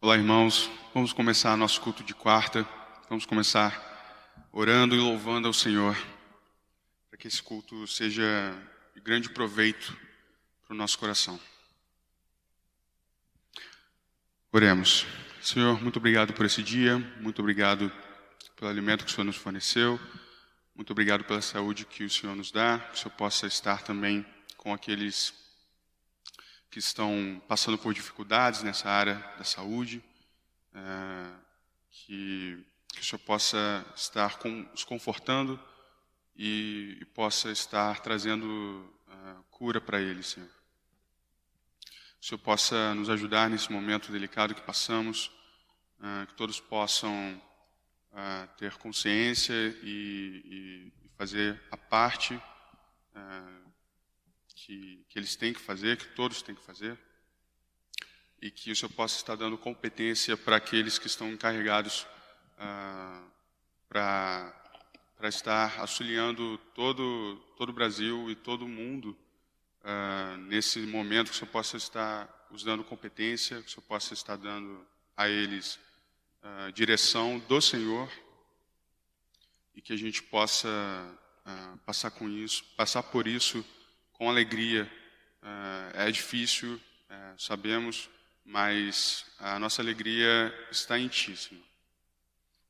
Olá, irmãos. Vamos começar nosso culto de quarta. Vamos começar orando e louvando ao Senhor, para que esse culto seja de grande proveito para o nosso coração. Oremos. Senhor, muito obrigado por esse dia, muito obrigado pelo alimento que o Senhor nos forneceu, muito obrigado pela saúde que o Senhor nos dá, que o Senhor possa estar também com aqueles que estão passando por dificuldades nessa área da saúde, que o Senhor possa estar os confortando e possa estar trazendo cura para eles, Senhor. Que o Senhor possa nos ajudar nesse momento delicado que passamos, que todos possam ter consciência e fazer a parte que eles têm que fazer, que todos têm que fazer, e que o Senhor possa estar dando competência para aqueles que estão encarregados para estar auxiliando todo o Brasil e todo o mundo nesse momento, que o Senhor possa estar os dando competência, que o Senhor possa estar dando a eles direção do Senhor, e que a gente possa passar por isso com alegria. É difícil, sabemos, mas a nossa alegria está em Ti, Senhor.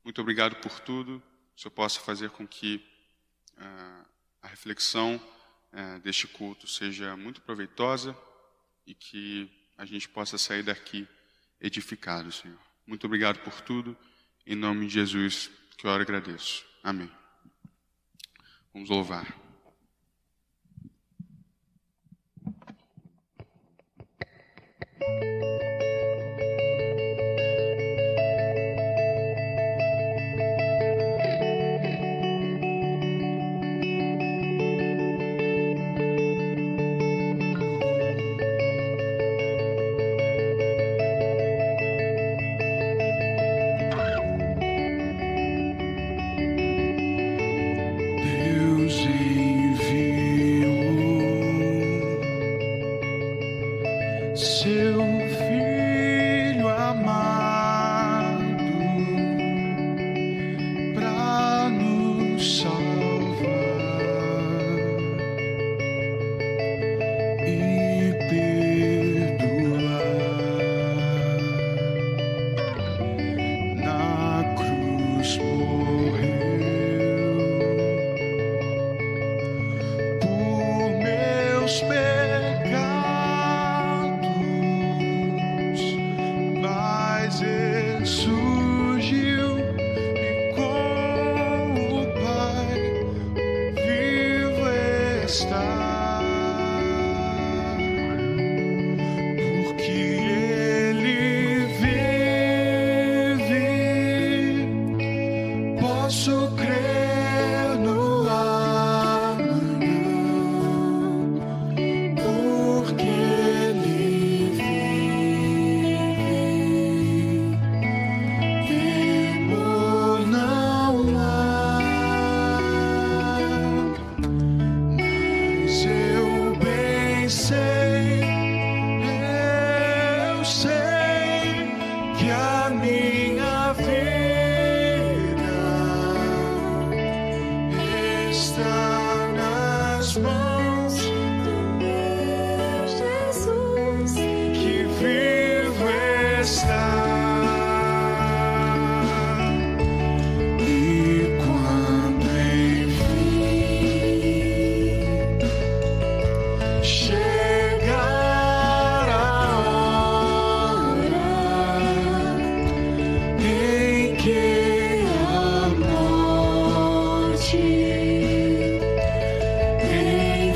Muito obrigado por tudo. Que o Senhor possa fazer com que a reflexão deste culto seja muito proveitosa e que a gente possa sair daqui edificado, Senhor. Muito obrigado por tudo. Em nome de Jesus que eu oro e agradeço. Amém. Vamos louvar. Em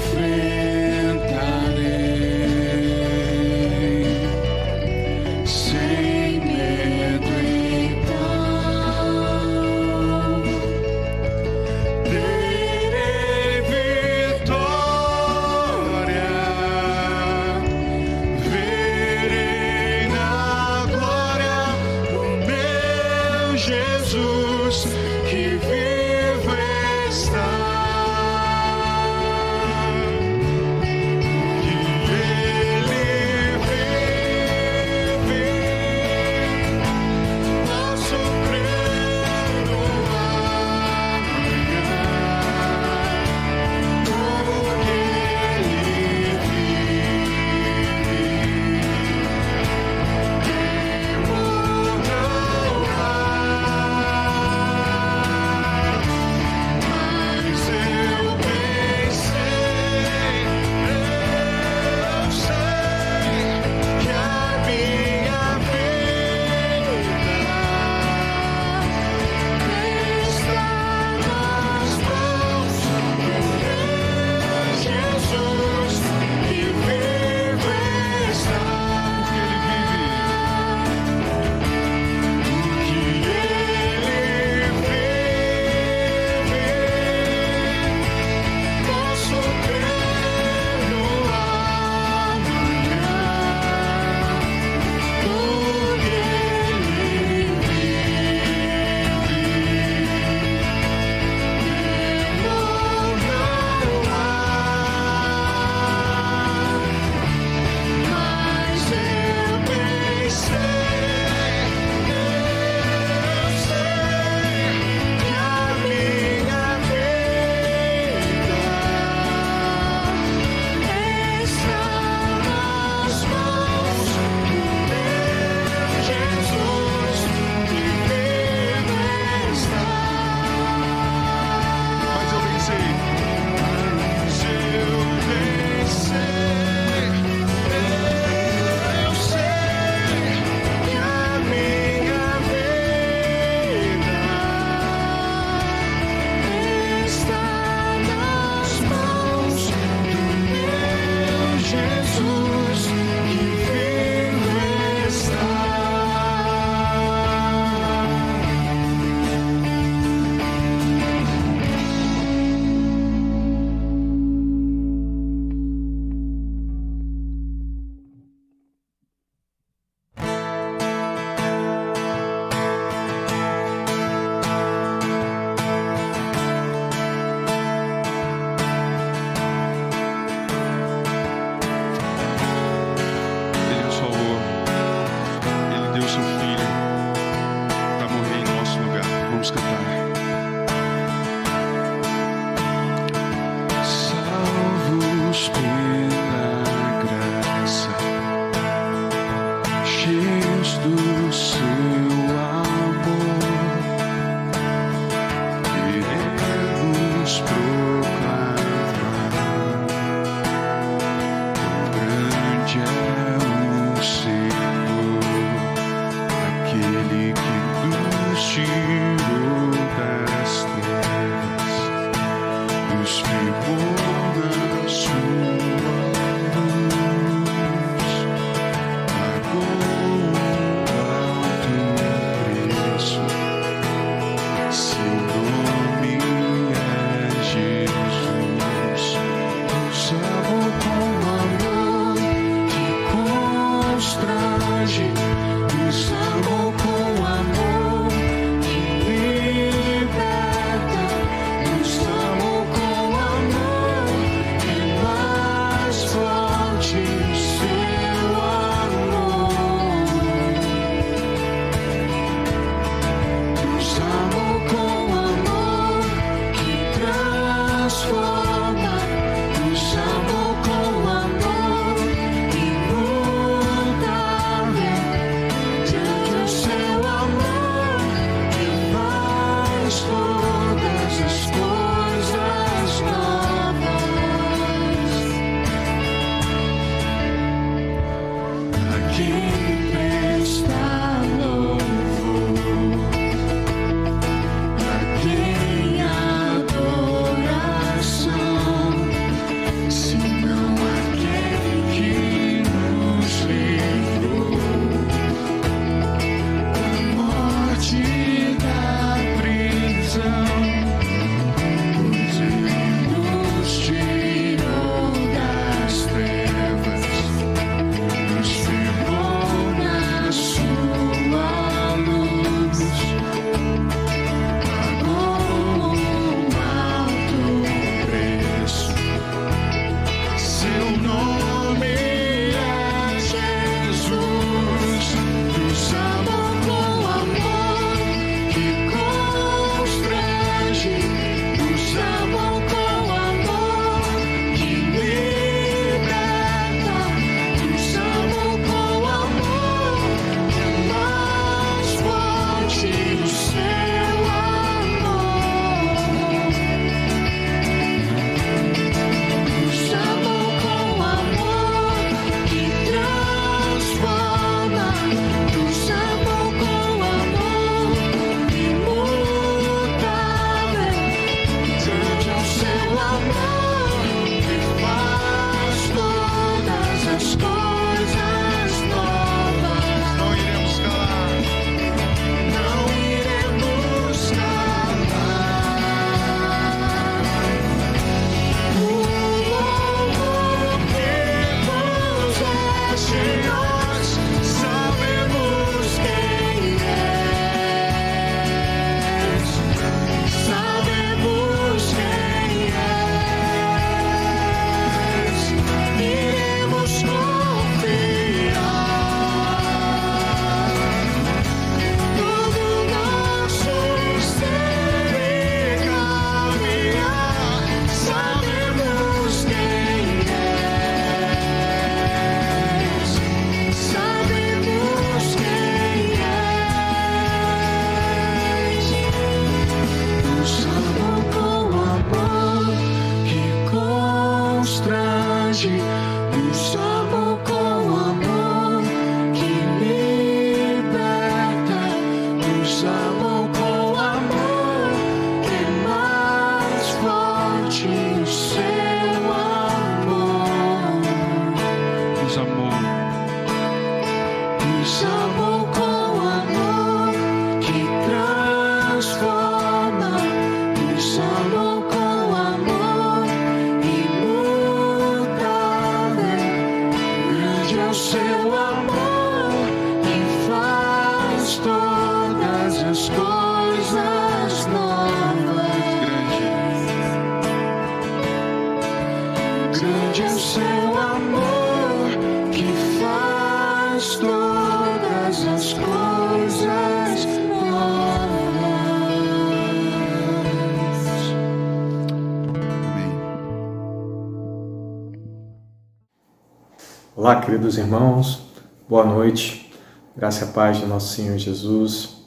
Olá, queridos irmãos, boa noite, graça e paz de nosso Senhor Jesus.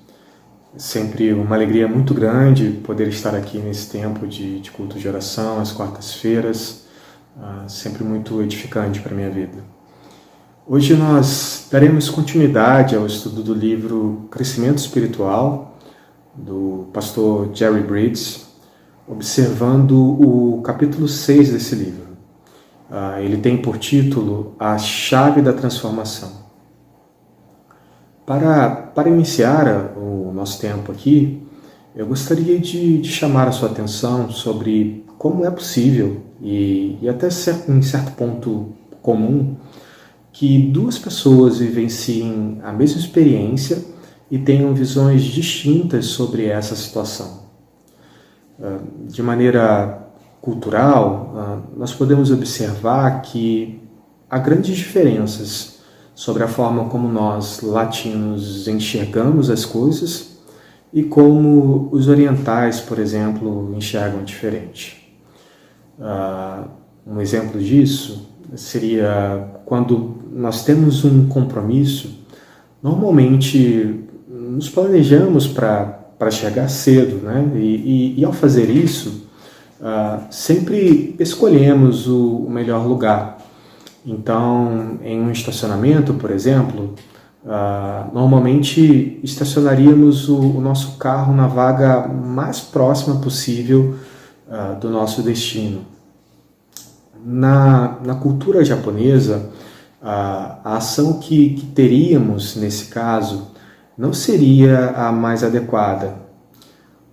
É sempre uma alegria muito grande poder estar aqui nesse tempo de culto de oração, às quartas-feiras, sempre muito edificante para a minha vida. Hoje nós daremos continuidade ao estudo do livro Crescimento Espiritual, do pastor Jerry Bridges. observando o capítulo 6 desse livro. Ele tem por título A Chave da Transformação. Para iniciar o nosso tempo aqui, eu gostaria de chamar a sua atenção sobre como é possível, e até em certo ponto comum, que duas pessoas vivenciem a mesma experiência e tenham visões distintas sobre essa situação. De maneira cultural, nós podemos observar que há grandes diferenças sobre a forma como nós, latinos, enxergamos as coisas e como os orientais, por exemplo, enxergam diferente. Um exemplo disso seria quando nós temos um compromisso, normalmente nos planejamos para chegar cedo, né? E ao fazer isso, sempre escolhemos o melhor lugar. Então, em um estacionamento, por exemplo, normalmente estacionaríamos o nosso carro na vaga mais próxima possível do nosso destino. Na cultura japonesa, a ação que teríamos nesse caso não seria a mais adequada.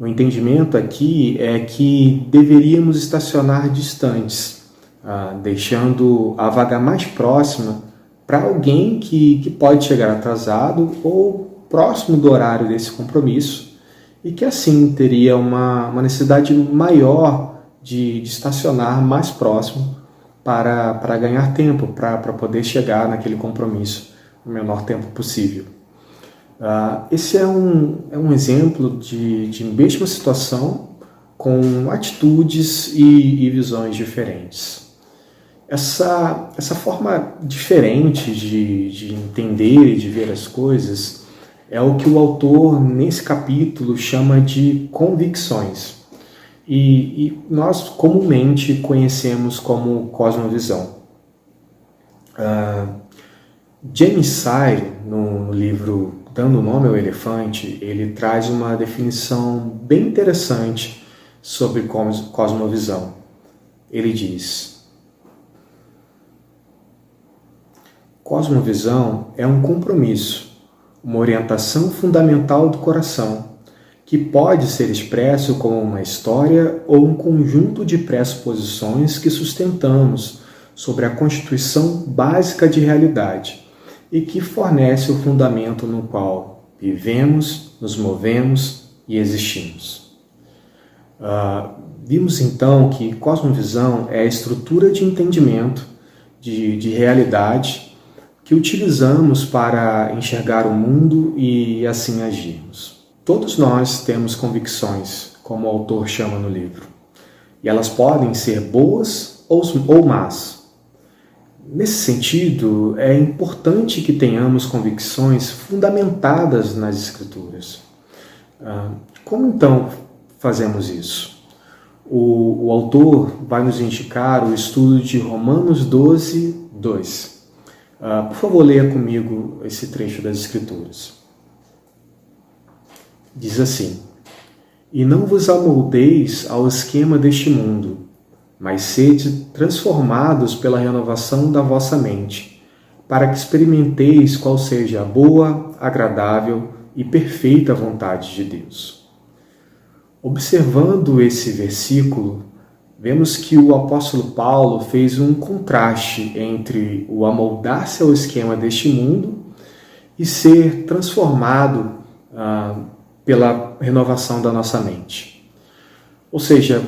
O entendimento aqui é que deveríamos estacionar distantes, deixando a vaga mais próxima para alguém que pode chegar atrasado ou próximo do horário desse compromisso e que assim teria uma necessidade maior de estacionar mais próximo para ganhar tempo, para poder chegar naquele compromisso no menor tempo possível. Esse é um exemplo de mesma situação com atitudes e visões diferentes. Essa forma diferente de entender e de ver as coisas é o que o autor, nesse capítulo, chama de convicções. E nós comumente conhecemos como cosmovisão. James Sire, no livro Dando Nome ao Elefante, ele traz uma definição bem interessante sobre cosmovisão. Ele diz: cosmovisão é um compromisso, uma orientação fundamental do coração, que pode ser expresso como uma história ou um conjunto de pressuposições que sustentamos sobre a constituição básica de realidade e que fornece o fundamento no qual vivemos, nos movemos e existimos. Vimos então que cosmovisão é a estrutura de entendimento de realidade que utilizamos para enxergar o mundo e assim agirmos. Todos nós temos convicções, como o autor chama no livro, e elas podem ser boas ou más. Nesse sentido, é importante que tenhamos convicções fundamentadas nas Escrituras. Como então fazemos isso? O autor vai nos indicar o estudo de Romanos 12, 2. Por favor, leia comigo esse trecho das Escrituras. Diz assim: E não vos amoldeis ao esquema deste mundo, mas sede transformados pela renovação da vossa mente, para que experimenteis qual seja a boa, agradável e perfeita vontade de Deus. Observando esse versículo, vemos que o apóstolo Paulo fez um contraste entre o amoldar-se ao esquema deste mundo e ser transformado pela renovação da nossa mente. Ou seja,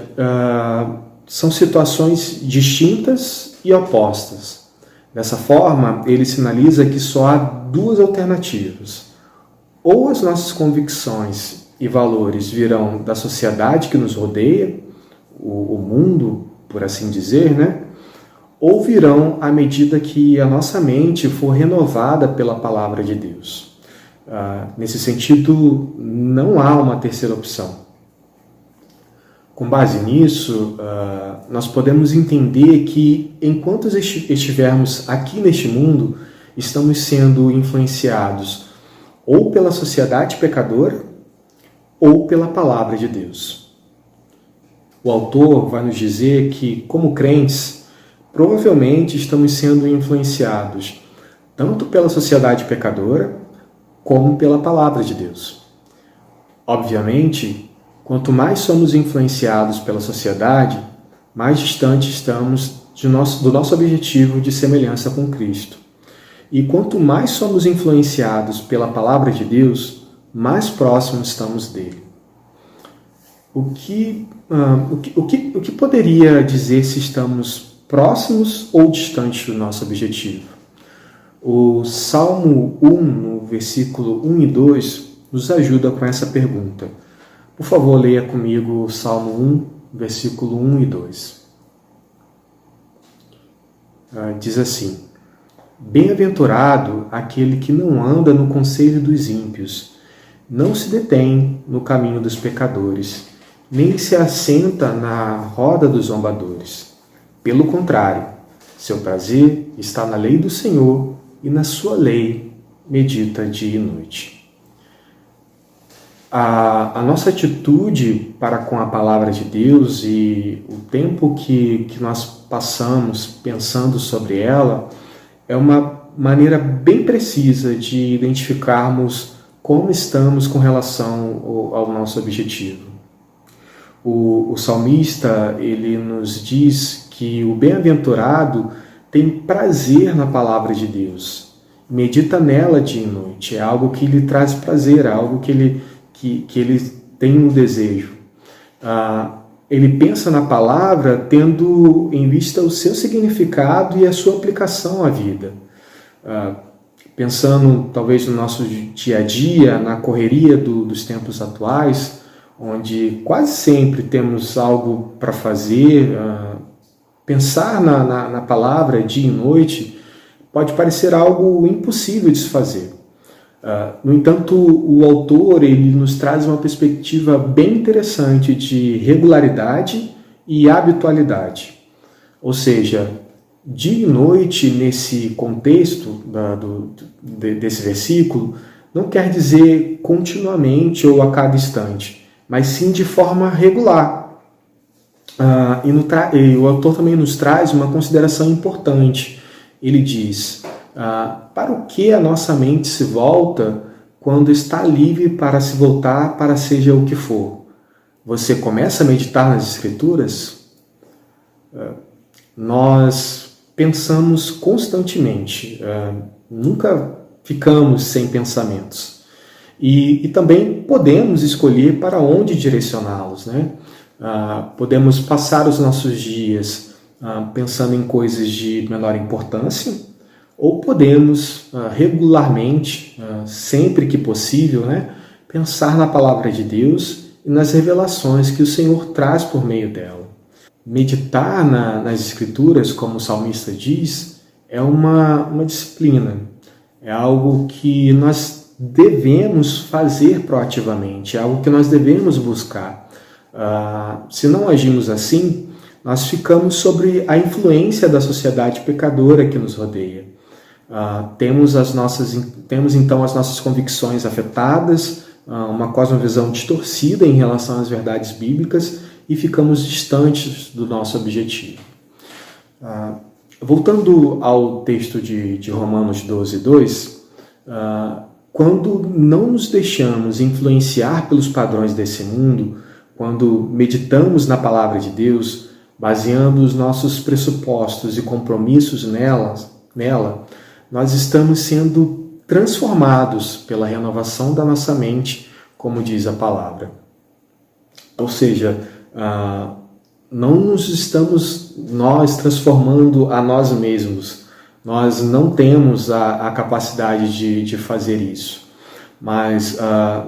são situações distintas e opostas. Dessa forma, ele sinaliza que só há duas alternativas. Ou as nossas convicções e valores virão da sociedade que nos rodeia, o mundo, por assim dizer, né? Ou virão à medida que a nossa mente for renovada pela palavra de Deus. Nesse sentido, não há uma terceira opção. Com base nisso, nós podemos entender que, enquanto estivermos aqui neste mundo, estamos sendo influenciados ou pela sociedade pecadora ou pela palavra de Deus. o autor vai nos dizer que, como crentes, provavelmente estamos sendo influenciados tanto pela sociedade pecadora como pela palavra de Deus. Obviamente, quanto mais somos influenciados pela sociedade, mais distante estamos do nosso objetivo de semelhança com Cristo. E quanto mais somos influenciados pela palavra de Deus, mais próximos estamos dele. O que poderia dizer se estamos próximos ou distantes do nosso objetivo? O Salmo 1, no versículo 1 e 2, nos ajuda com essa pergunta. Por favor, leia comigo o Salmo 1, versículo 1 e 2. Diz assim: Bem-aventurado aquele que não anda no conselho dos ímpios, não se detém no caminho dos pecadores, nem se assenta na roda dos zombadores. Pelo contrário, seu prazer está na lei do Senhor, e na sua lei medita dia e noite. A nossa atitude para com a palavra de Deus e o tempo que nós passamos pensando sobre ela é uma maneira bem precisa de identificarmos como estamos com relação ao nosso objetivo. O salmista, ele nos diz que o bem-aventurado tem prazer na palavra de Deus, medita nela dia e noite, é algo que lhe traz prazer, é algo que ele tem um desejo. Ele pensa na palavra tendo em vista o seu significado e a sua aplicação à vida. Pensando talvez no nosso dia a dia, na correria dos tempos atuais, onde quase sempre temos algo para fazer, pensar na palavra dia e noite pode parecer algo impossível de se fazer. No entanto, o autor ele nos traz uma perspectiva bem interessante de regularidade e habitualidade. Ou seja, dia e noite, nesse contexto desse versículo, não quer dizer continuamente ou a cada instante, mas sim de forma regular. E o autor também nos traz uma consideração importante. Ele diz: para o que a nossa mente se volta quando está livre para se voltar para seja o que for? Você começa a meditar nas Escrituras? Nós pensamos constantemente, nunca ficamos sem pensamentos. E também podemos escolher para onde direcioná-los, né? Podemos passar os nossos dias pensando em coisas de menor importância, ou podemos regularmente, sempre que possível, né, pensar na palavra de Deus e nas revelações que o Senhor traz por meio dela. Meditar nas Escrituras, como o salmista diz, é uma disciplina, é algo que nós devemos fazer proativamente, é algo que nós devemos buscar. Se não agimos assim, nós ficamos sobre a influência da sociedade pecadora que nos rodeia. Temos então as nossas convicções afetadas, uma cosmovisão distorcida em relação às verdades bíblicas e ficamos distantes do nosso objetivo. Voltando ao texto de Romanos 12:2, quando não nos deixamos influenciar pelos padrões desse mundo, quando meditamos na palavra de Deus, baseando os nossos pressupostos e compromissos nela, nós estamos sendo transformados pela renovação da nossa mente, como diz a palavra. Ou seja, não nos estamos nós transformando a nós mesmos. Nós não temos a capacidade de fazer isso. Mas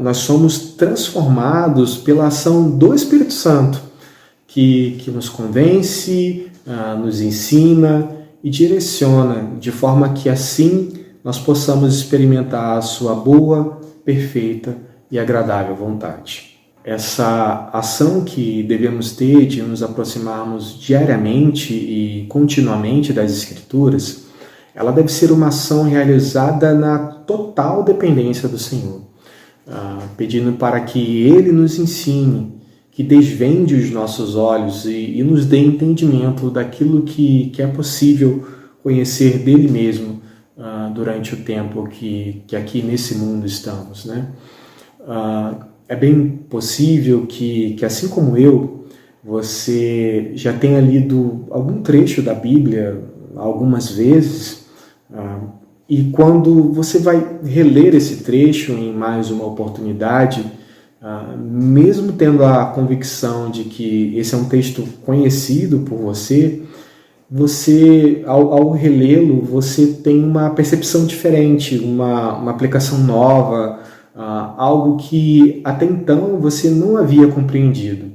nós somos transformados pela ação do Espírito Santo, que nos convence, nos ensina e direciona, de forma que assim nós possamos experimentar a sua boa, perfeita e agradável vontade. Essa ação que devemos ter de nos aproximarmos diariamente e continuamente das Escrituras, ela deve ser uma ação realizada na total dependência do Senhor, pedindo para que Ele nos ensine que desvende os nossos olhos e nos dê entendimento daquilo que é possível conhecer dele mesmo durante o tempo que aqui nesse mundo estamos, né? É bem possível que assim como eu, você já tenha lido algum trecho da Bíblia algumas vezes, e quando você vai reler esse trecho em mais uma oportunidade, mesmo tendo a convicção de que esse é um texto conhecido por você, ao relê-lo, você tem uma percepção diferente, uma aplicação nova, algo que até então você não havia compreendido.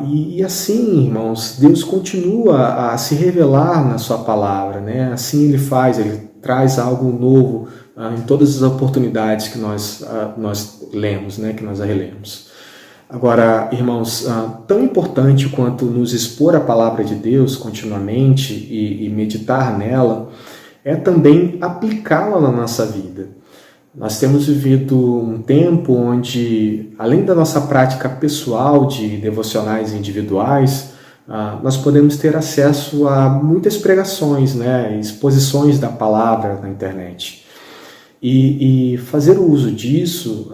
E assim, irmãos, Deus continua a se revelar na sua palavra, né? Assim Ele faz, Ele traz algo novo em todas as oportunidades que nós lemos, né? Que nós a relemos. Agora, irmãos, tão importante quanto nos expor a palavra de Deus continuamente e meditar nela, é também aplicá-la na nossa vida. Nós temos vivido um tempo onde, além da nossa prática pessoal de devocionais individuais, nós podemos ter acesso a muitas pregações, né, exposições da palavra na internet. E fazer o uso disso,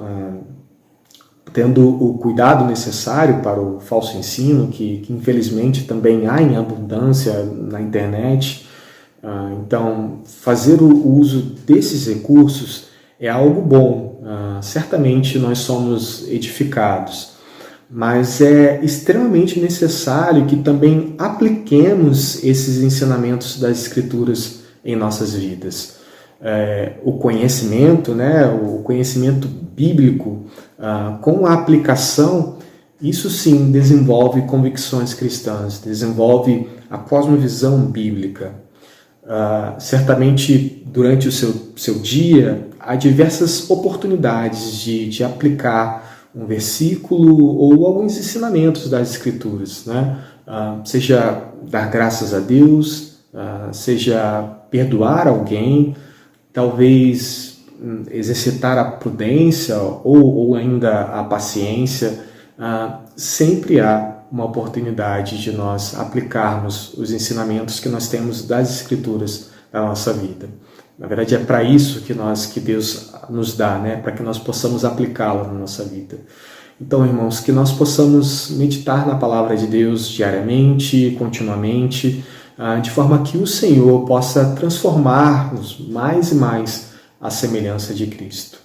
tendo o cuidado necessário para o falso ensino, que infelizmente também há em abundância na internet. Então, fazer o uso desses recursos é algo bom. Certamente nós somos edificados, mas é extremamente necessário que também apliquemos esses ensinamentos das Escrituras em nossas vidas. O conhecimento, né, o conhecimento bíblico, com a aplicação, isso sim desenvolve convicções cristãs, desenvolve a cosmovisão bíblica. Certamente durante o seu dia há diversas oportunidades de aplicar um versículo ou alguns ensinamentos das Escrituras, né? Seja dar graças a Deus, seja perdoar alguém, talvez exercitar a prudência ou ainda a paciência. Sempre há uma oportunidade de nós aplicarmos os ensinamentos que nós temos das Escrituras na nossa vida. Na verdade, é para isso que Deus nos dá, né? Para que nós possamos aplicá-la na nossa vida. Então, irmãos, que nós possamos meditar na palavra de Deus diariamente, continuamente, de forma que o Senhor possa transformar-nos mais e mais à semelhança de Cristo.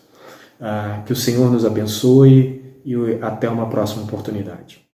Que o Senhor nos abençoe e até uma próxima oportunidade.